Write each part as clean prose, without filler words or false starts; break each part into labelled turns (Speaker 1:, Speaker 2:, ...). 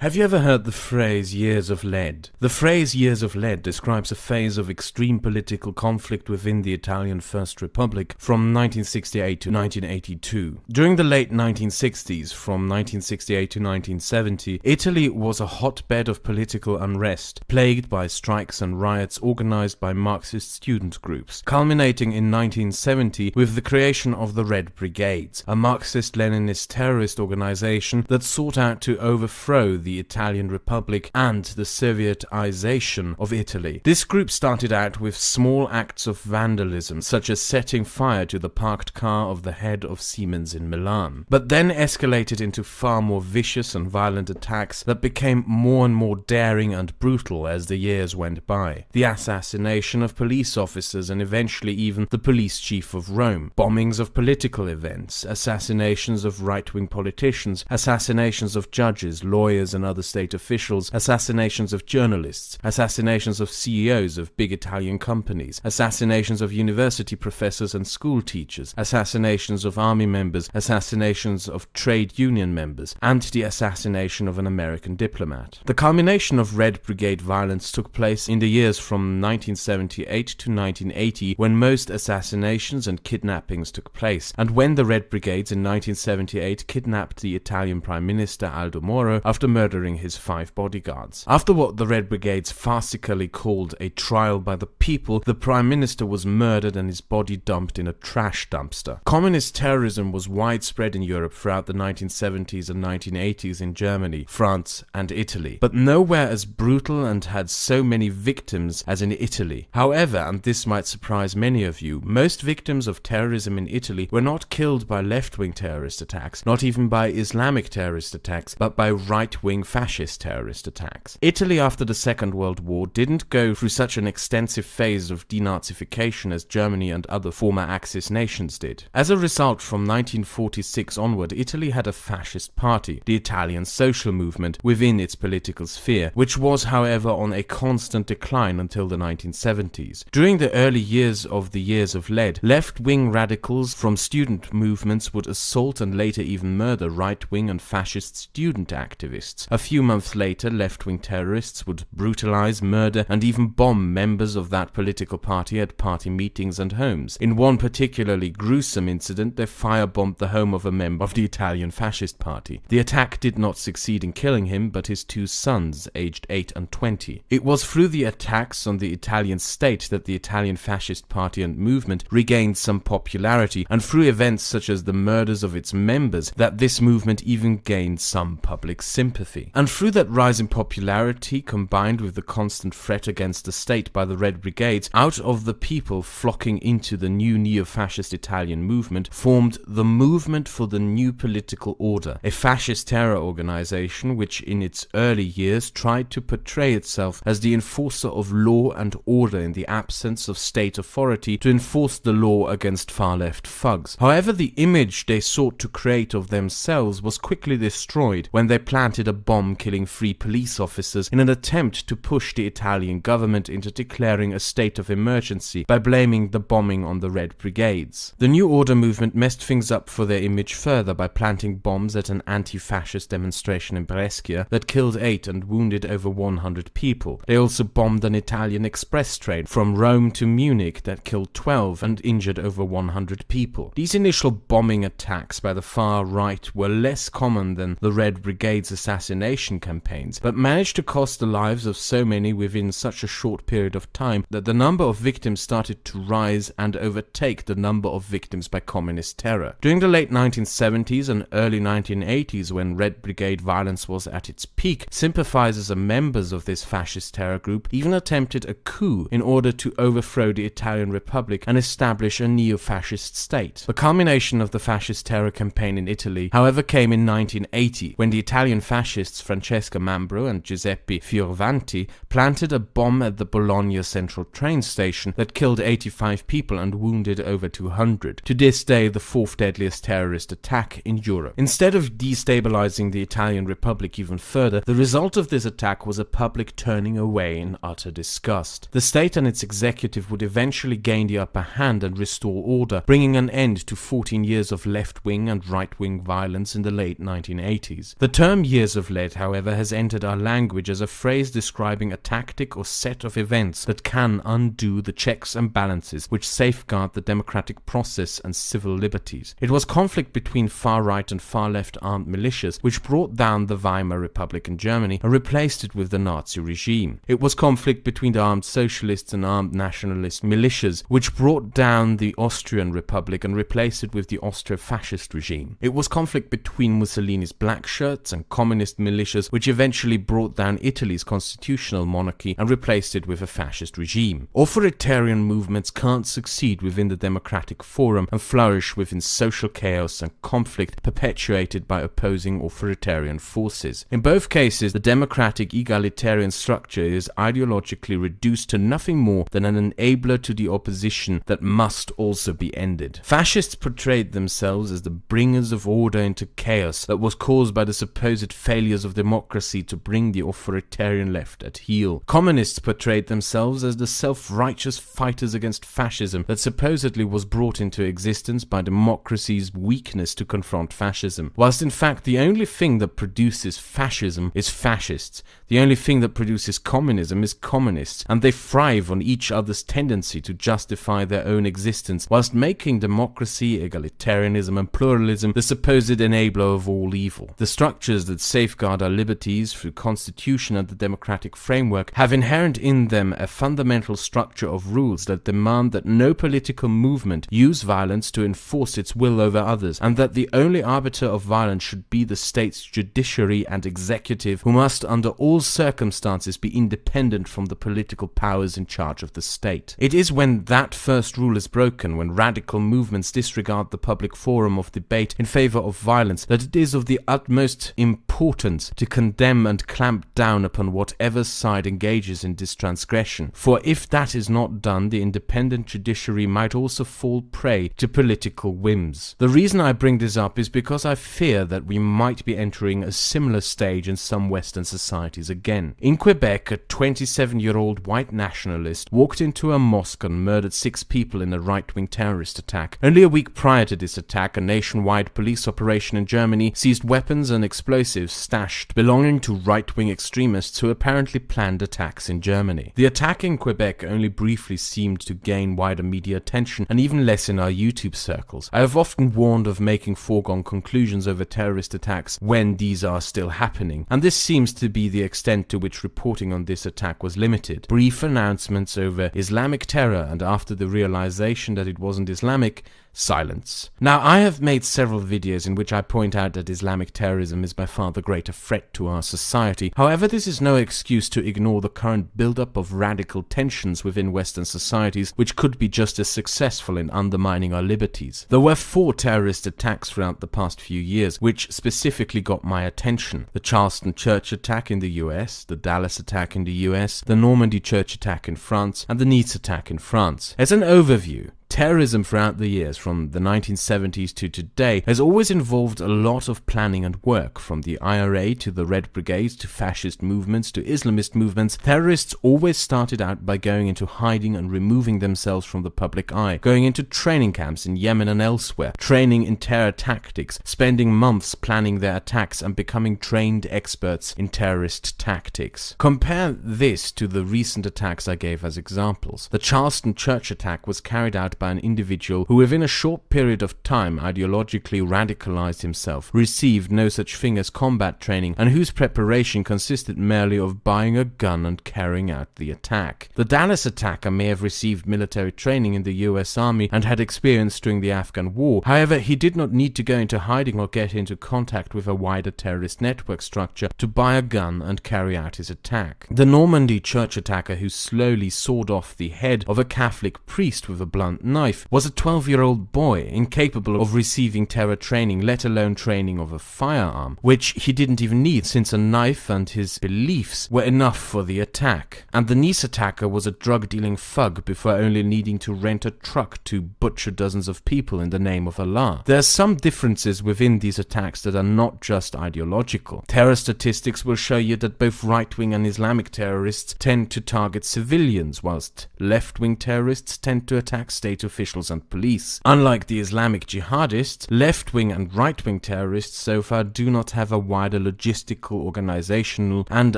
Speaker 1: Have you ever heard the phrase years of lead? The phrase years of lead describes a phase of extreme political conflict within the Italian First Republic from 1968 to 1982. During the late 1960s, from 1968 to 1970, Italy was a hotbed of political unrest, plagued by strikes and riots organized by Marxist student groups, culminating in 1970 with the creation of the Red Brigades, a Marxist-Leninist terrorist organization that sought out to overthrow the Italian Republic and the Sovietization of Italy. This group started out with small acts of vandalism, such as setting fire to the parked car of the head of Siemens in Milan, but then escalated into far more vicious and violent attacks that became more and more daring and brutal as the years went by. The assassination of police officers and eventually even the police chief of Rome, bombings of political events, assassinations of right-wing politicians, assassinations of judges, lawyers and other state officials, assassinations of journalists, assassinations of CEOs of big Italian companies, assassinations of university professors and school teachers, assassinations of army members, assassinations of trade union members, and the assassination of an American diplomat. The culmination of Red Brigade violence took place in the years from 1978 to 1980, when most assassinations and kidnappings took place, and when the Red Brigades in 1978 kidnapped the Italian Prime Minister Aldo Moro after murdering his 5 bodyguards. After what the Red Brigades farcically called a trial by the people, the Prime Minister was murdered and his body dumped in a trash dumpster. Communist terrorism was widespread in Europe throughout the 1970s and 1980s in Germany, France and Italy, but nowhere as brutal and had so many victims as in Italy. However, and this might surprise many of you, most victims of terrorism in Italy were not killed by left-wing terrorist attacks, not even by Islamic terrorist attacks, but by right-wing fascist terrorist attacks. Italy after the Second World War didn't go through such an extensive phase of denazification as Germany and other former Axis nations did. As a result, from 1946 onward, Italy had a fascist party, the Italian Social Movement, within its political sphere, which was, however, on a constant decline until the 1970s. During the early years of the Years of Lead, left-wing radicals from student movements would assault and later even murder right-wing and fascist student activists. A few months later, left-wing terrorists would brutalize, murder, and even bomb members of that political party at party meetings and homes. In one particularly gruesome incident, they firebombed the home of a member of the Italian Fascist Party. The attack did not succeed in killing him, but his 2 sons, aged 8 and 20. It was through the attacks on the Italian state that the Italian Fascist Party and movement regained some popularity, and through events such as the murders of its members that this movement even gained some public sympathy. And through that rise in popularity, combined with the constant threat against the state by the Red Brigades, out of the people flocking into the new neo-fascist Italian movement, formed the Movement for the New Political Order, a fascist terror organization which in its early years tried to portray itself as the enforcer of law and order in the absence of state authority to enforce the law against far-left thugs. However, the image they sought to create of themselves was quickly destroyed when they planted a bomb killing 3 police officers in an attempt to push the Italian government into declaring a state of emergency by blaming the bombing on the Red Brigades. The New Order movement messed things up for their image further by planting bombs at an anti-fascist demonstration in Brescia that killed 8 and wounded over 100 people. They also bombed an Italian express train from Rome to Munich that killed 12 and injured over 100 people. These initial bombing attacks by the far right were less common than the Red Brigade's assassination campaigns, but managed to cost the lives of so many within such a short period of time that the number of victims started to rise and overtake the number of victims by communist terror. During the late 1970s and early 1980s, when Red Brigade violence was at its peak, sympathizers and members of this fascist terror group even attempted a coup in order to overthrow the Italian Republic and establish a neo-fascist state. The culmination of the fascist terror campaign in Italy, however, came in 1980, when the Italian fascists Francesca Mambro and Giuseppe Fioravanti planted a bomb at the Bologna Central train station that killed 85 people and wounded over 200. To this day, the 4th deadliest terrorist attack in Europe. Instead of destabilizing the Italian Republic even further, the result of this attack was a public turning away in utter disgust. The state and its executive would eventually gain the upper hand and restore order, bringing an end to 14 years of left-wing and right-wing violence in the late 1980s. The term Years of lead, however, has entered our language as a phrase describing a tactic or set of events that can undo the checks and balances which safeguard the democratic process and civil liberties. It was conflict between far-right and far-left armed militias which brought down the Weimar Republic in Germany and replaced it with the Nazi regime. It was conflict between the armed socialists and armed nationalist militias which brought down the Austrian Republic and replaced it with the Austro-fascist regime. It was conflict between Mussolini's black shirts and communist militias which eventually brought down Italy's constitutional monarchy and replaced it with a fascist regime. Authoritarian movements can't succeed within the democratic forum and flourish within social chaos and conflict perpetuated by opposing authoritarian forces. In both cases, the democratic egalitarian structure is ideologically reduced to nothing more than an enabler to the opposition that must also be ended. Fascists portrayed themselves as the bringers of order into chaos that was caused by the supposed failures of democracy to bring the authoritarian left at heel. Communists portrayed themselves as the self-righteous fighters against fascism that supposedly was brought into existence by democracy's weakness to confront fascism, whilst in fact the only thing that produces fascism is fascists. The only thing that produces communism is communists, and they thrive on each other's tendency to justify their own existence, whilst making democracy, egalitarianism and pluralism the supposed enabler of all evil. The structures that safeguard our liberties through constitution and the democratic framework have inherent in them a fundamental structure of rules that demand that no political movement use violence to enforce its will over others, and that the only arbiter of violence should be the state's judiciary and executive, who must under all circumstances be independent from the political powers in charge of the state. It is when that first rule is broken, when radical movements disregard the public forum of debate in favor of violence, that it is of the utmost importance to condemn and clamp down upon whatever side engages in this transgression. For if that is not done, the independent judiciary might also fall prey to political whims. The reason I bring this up is because I fear that we might be entering a similar stage in some Western societies again. In Quebec, a 27-year-old white nationalist walked into a mosque and murdered 6 people in a right-wing terrorist attack. Only a week prior to this attack, a nationwide police operation in Germany seized weapons and explosives stashed belonging to right-wing extremists who apparently planned attacks in Germany. The attack in Quebec only briefly seemed to gain wider media attention, and even less in our YouTube circles. I have often warned of making foregone conclusions over terrorist attacks when these are still happening, and this seems to be the extent to which reporting on this attack was limited. Brief announcements over Islamic terror, and after the realization that it wasn't Islamic, silence. Now, I have made several videos in which I point out that Islamic terrorism is by far the greater threat to our society. However, this is no excuse to ignore the current build-up of radical tensions within Western societies, which could be just as successful in undermining our liberties. There were 4 terrorist attacks throughout the past few years, which specifically got my attention. The Charleston church attack in the US, the Dallas attack in the US, the Normandy church attack in France, and the Nice attack in France. As an overview, terrorism throughout the years, from the 1970s to today, has always involved a lot of planning and work. From the IRA to the Red Brigades to fascist movements to Islamist movements, terrorists always started out by going into hiding and removing themselves from the public eye, going into training camps in Yemen and elsewhere, training in terror tactics, spending months planning their attacks and becoming trained experts in terrorist tactics. Compare this to the recent attacks I gave as examples. The Charleston church attack was carried out by an individual who within a short period of time ideologically radicalized himself, received no such thing as combat training, and whose preparation consisted merely of buying a gun and carrying out the attack. The Dallas attacker may have received military training in the US Army and had experience during the Afghan War. However, he did not need to go into hiding or get into contact with a wider terrorist network structure to buy a gun and carry out his attack. The Normandy church attacker who slowly sawed off the head of a Catholic priest with a blunt knife was a 12-year-old boy incapable of receiving terror training, let alone training of a firearm, which he didn't even need since a knife and his beliefs were enough for the attack. And the Nice attacker was a drug-dealing thug before only needing to rent a truck to butcher dozens of people in the name of Allah. There are some differences within these attacks that are not just ideological. Terror statistics will show you that both right-wing and Islamic terrorists tend to target civilians, whilst left-wing terrorists tend to attack state state officials and police. Unlike the Islamic jihadists, left-wing and right-wing terrorists so far do not have a wider logistical, organizational and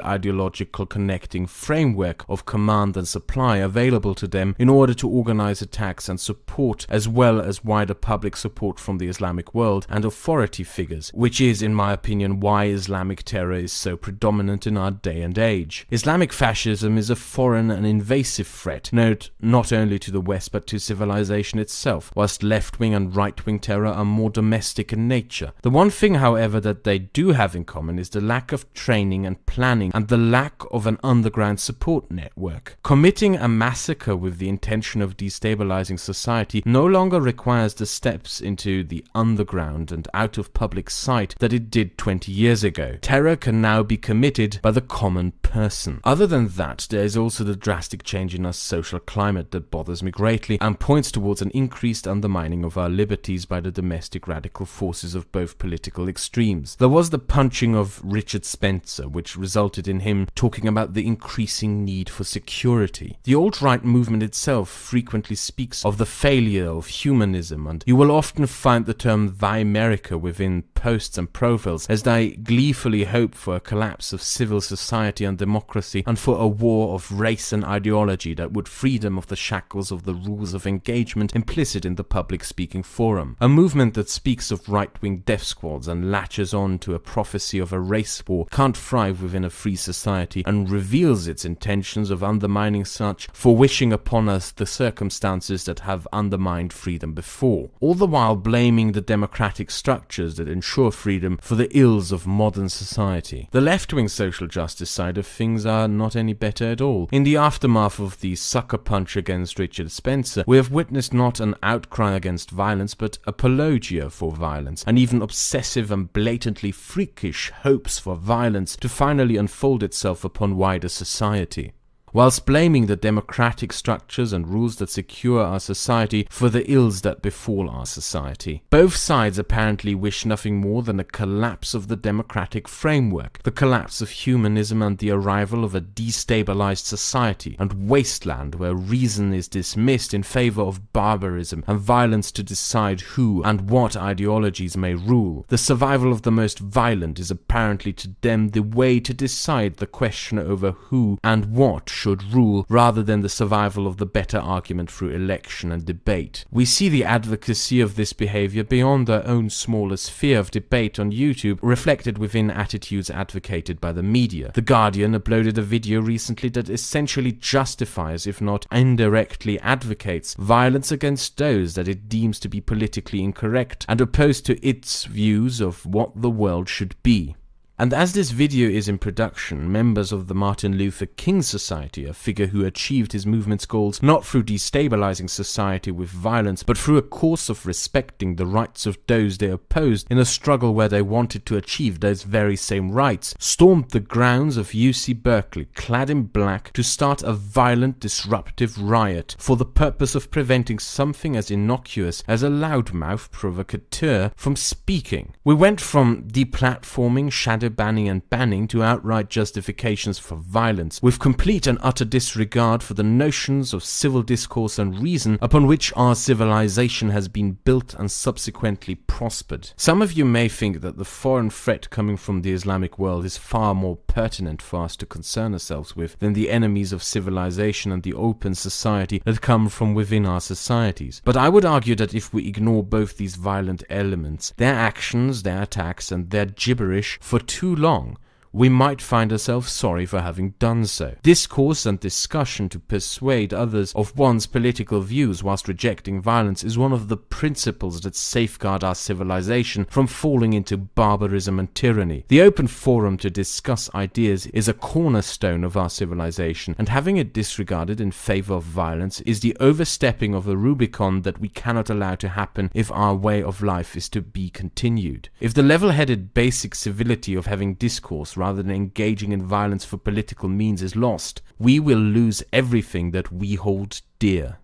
Speaker 1: ideological connecting framework of command and supply available to them in order to organize attacks and support, as well as wider public support from the Islamic world and authority figures, which is, in my opinion, why Islamic terror is so predominant in our day and age. Islamic fascism is a foreign and invasive threat, not only to the West but to civilization itself, whilst left-wing and right-wing terror are more domestic in nature. The one thing, however, that they do have in common is the lack of training and planning and the lack of an underground support network. Committing a massacre with the intention of destabilizing society no longer requires the steps into the underground and out of public sight that it did 20 years ago. Terror can now be committed by the common person. Other than that, there is also the drastic change in our social climate that bothers me greatly and points towards an increased undermining of our liberties by the domestic radical forces of both political extremes. There was the punching of Richard Spencer, which resulted in him talking about the increasing need for security. The alt-right movement itself frequently speaks of the failure of humanism, and you will often find the term Weimerica within posts and profiles as they gleefully hope for a collapse of civil society and democracy and for a war of race and ideology that would free them of the shackles of the rules of engagement implicit in the public speaking forum. A movement that speaks of right-wing death squads and latches on to a prophecy of a race war can't thrive within a free society and reveals its intentions of undermining such for wishing upon us the circumstances that have undermined freedom before, all the while blaming the democratic structures that ensure freedom for the ills of modern society. The left-wing social justice side of things are not any better at all. In the aftermath of the sucker punch against Richard Spencer, we have witnessed not an outcry against violence but apologia for violence, and even obsessive and blatantly freakish hopes for violence to finally unfold itself upon wider society, whilst blaming the democratic structures and rules that secure our society for the ills that befall our society. Both sides apparently wish nothing more than a collapse of the democratic framework, the collapse of humanism and the arrival of a destabilized society and wasteland where reason is dismissed in favor of barbarism and violence to decide who and what ideologies may rule. The survival of the most violent is apparently to them the way to decide the question over who and what should rule, rather than the survival of the better argument through election and debate. We see the advocacy of this behavior beyond their own smaller sphere of debate on YouTube, reflected within attitudes advocated by the media. The Guardian uploaded a video recently that essentially justifies, if not indirectly advocates, violence against those that it deems to be politically incorrect and opposed to its views of what the world should be. And as this video is in production, members of the Martin Luther King Society, a figure who achieved his movement's goals not through destabilizing society with violence, but through a course of respecting the rights of those they opposed in a struggle where they wanted to achieve those very same rights, stormed the grounds of UC Berkeley, clad in black, to start a violent, disruptive riot for the purpose of preventing something as innocuous as a loudmouth provocateur from speaking. We went from deplatforming, shadow banning and banning to outright justifications for violence, with complete and utter disregard for the notions of civil discourse and reason upon which our civilization has been built and subsequently prospered. Some of you may think that the foreign threat coming from the Islamic world is far more pertinent for us to concern ourselves with than the enemies of civilization and the open society that come from within our societies. But I would argue that if we ignore both these violent elements, their actions, their attacks and their gibberish for too long, we might find ourselves sorry for having done so. Discourse and discussion to persuade others of one's political views whilst rejecting violence is one of the principles that safeguard our civilization from falling into barbarism and tyranny. The open forum to discuss ideas is a cornerstone of our civilization, and having it disregarded in favor of violence is the overstepping of a Rubicon that we cannot allow to happen if our way of life is to be continued. If the level-headed basic civility of having discourse rather than engaging in violence for political means is lost, we will lose everything that we hold dear.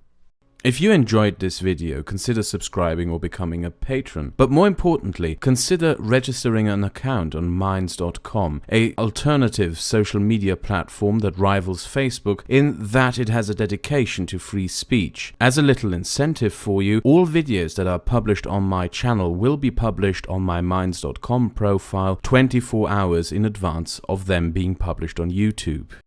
Speaker 1: If you enjoyed this video, consider subscribing or becoming a patron. But more importantly, consider registering an account on minds.com, an alternative social media platform that rivals Facebook in that it has a dedication to free speech. As a little incentive for you, all videos that are published on my channel will be published on my minds.com profile 24 hours in advance of them being published on YouTube.